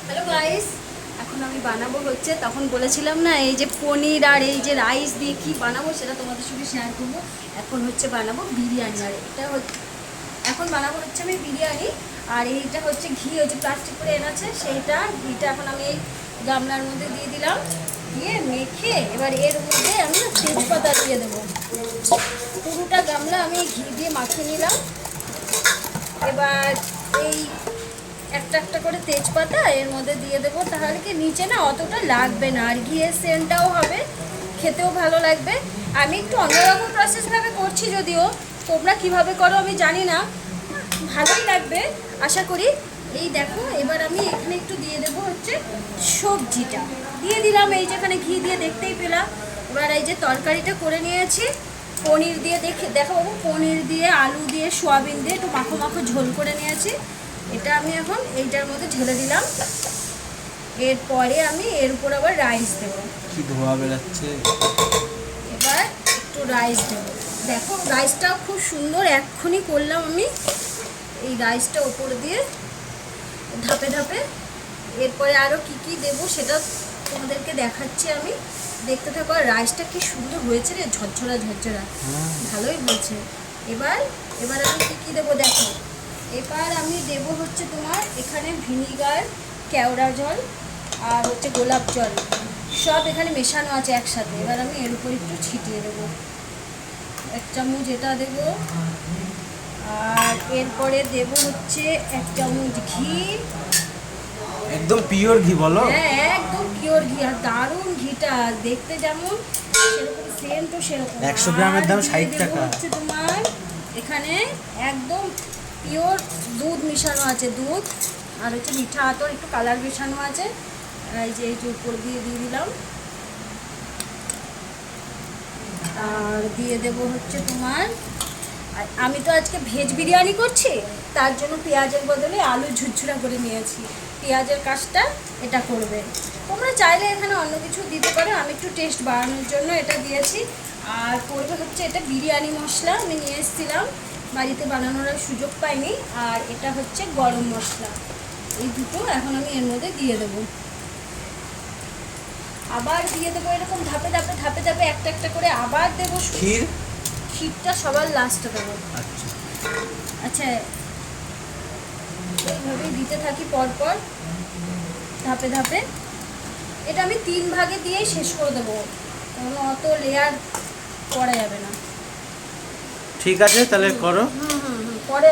Hello guys, এখন আমি বানাবো হচ্ছে তখন বলেছিলাম না এই যে পনির আর এই যে রাইস দিয়ে কি বানাবো সেটা তোমাদের সঙ্গে শেয়ার করবো। এখন হচ্ছে বানাবো বিরিয়ানি, আর এটা হচ্ছে এখন বানাবো হচ্ছে আমি বিরিয়ানি। আর এইটা হচ্ছে ঘি, ওই যে প্লাস্টিক করে এনেছে সেইটা ঘিটা এখন আমি এই গামলার মধ্যে দিয়ে দিলাম, দিয়ে মেখে এবার এর মধ্যে আমি না তেজপাতা দিয়ে দেবো। পুরোটা গামলা আমি ঘি দিয়ে মাখিয়ে নিলাম। এবার এই একটা একটা করে তেজপাতা এর মধ্যে দিয়ে দেবো, তাহলে কি নিচে না অতটা লাগবে না, আর ঘিয়ের সেন্টটাও হবে, খেতেও ভালো লাগবে। আমি একটু অন্যরকম প্রসেসভাবে করছি, যদিও তোমরা কিভাবে করো আমি জানি না, ভালোই লাগবে আশা করি। এই দেখো, এবার আমি এখানে একটু দিয়ে দেবো হচ্ছে সবজিটা দিয়ে দিলাম, এই যেখানে ঘি দিয়ে দেখতেই পেলাম। এবার এই যে তরকারিটা করে নিয়েছি পনির দিয়ে, দেখো বাবু, পনির দিয়ে আলু দিয়ে সোয়াবিন দিয়ে একটু মাখো মাখো ঝোল করে নিয়েছি। এটা আমি এখন এইটার মধ্যে ঢেলে দিলাম। এরপরে আমি এর উপর আবার রাইস দেবো। কি ধোয়া বেরাচ্ছে। এবার একটু রাইস দেবো। দেখো রাইসটাও খুব সুন্দর এক্ষুনি করলাম আমি। এই রাইসটা ওপর দিয়ে ধাপে ধাপে এরপরে আরও কি কি দেবো সেটা তোমাদেরকে দেখাচ্ছি আমি, দেখতে থাকো। আর রাইসটা কি সুন্দর হয়েছে রে, ঝরঝরা ঝরঝরা, ভালোই হয়েছে। এবার এবার আমি কি কি দেবো দেখো। এবার আমি দেবো হচ্ছে তোমার এখানে ভিনিগার, কেওড়া জল আর হচ্ছে গোলাপ জল, সব এখানে মেশানো আছে একসাথে। এবার আমি এর উপর একটু ছিটিয়ে দেবো, 1 চামচ এটা দেবো। আর এরপরে দেবো হচ্ছে 1 চামচ ঘি। একদম পিওর ঘি বলো? হ্যাঁ একদম পিওর ঘি, আর দারুণ ঘিটা, দেখতে যেমন সেরকম সেন্টও সেরকম। 100 গ্রামের দাম 60 টাকা। হচ্ছে তোমার এখানে একদম পিওর দুধ মিশানো আছে, দুধ আর হচ্ছে মিঠা আতর, একটু কালার মেশানো আছে। এই যে উপর দিয়ে দিয়ে দিলাম। আর দিয়ে দেবো হচ্ছে তোমার, আমি তো আজকে ভেজ বিরিয়ানি করছি, তার জন্য পেঁয়াজের বদলে আলু ঝুরঝুরা করে নিয়েছি। পেঁয়াজের কাজটা এটা করবে। তোমরা চাইলে এখানে অন্য কিছু দিতে পারো, আমি একটু টেস্ট বাড়ানোর জন্য এটা দিয়েছি। আর করবে হচ্ছে এটা বিরিয়ানি মশলা আমি নিয়ে এসেছিলাম, বাড়িতে বানানোর সুযোগ পাইনি। আর এটা হচ্ছে গরম মশলা, এই দুটো এখন আমি এর মধ্যে দিয়ে দেবো। আবার দিয়ে দেবো এরকম ধাপে ধাপে ধাপে ধাপে একটা একটা করে আবার দেবো। ক্ষীর, ক্ষীরটা সবার লাস্টে দেবো। আচ্ছা আচ্ছা, এইভাবেই দিতে থাকি পরপর ধাপে ধাপে। এটা আমি 3 ভাগে দিয়েই শেষ করে দেবো, কারণ অত লেয়ার করা যাবে না। ঠিক আছে, তাহলে করো। পরে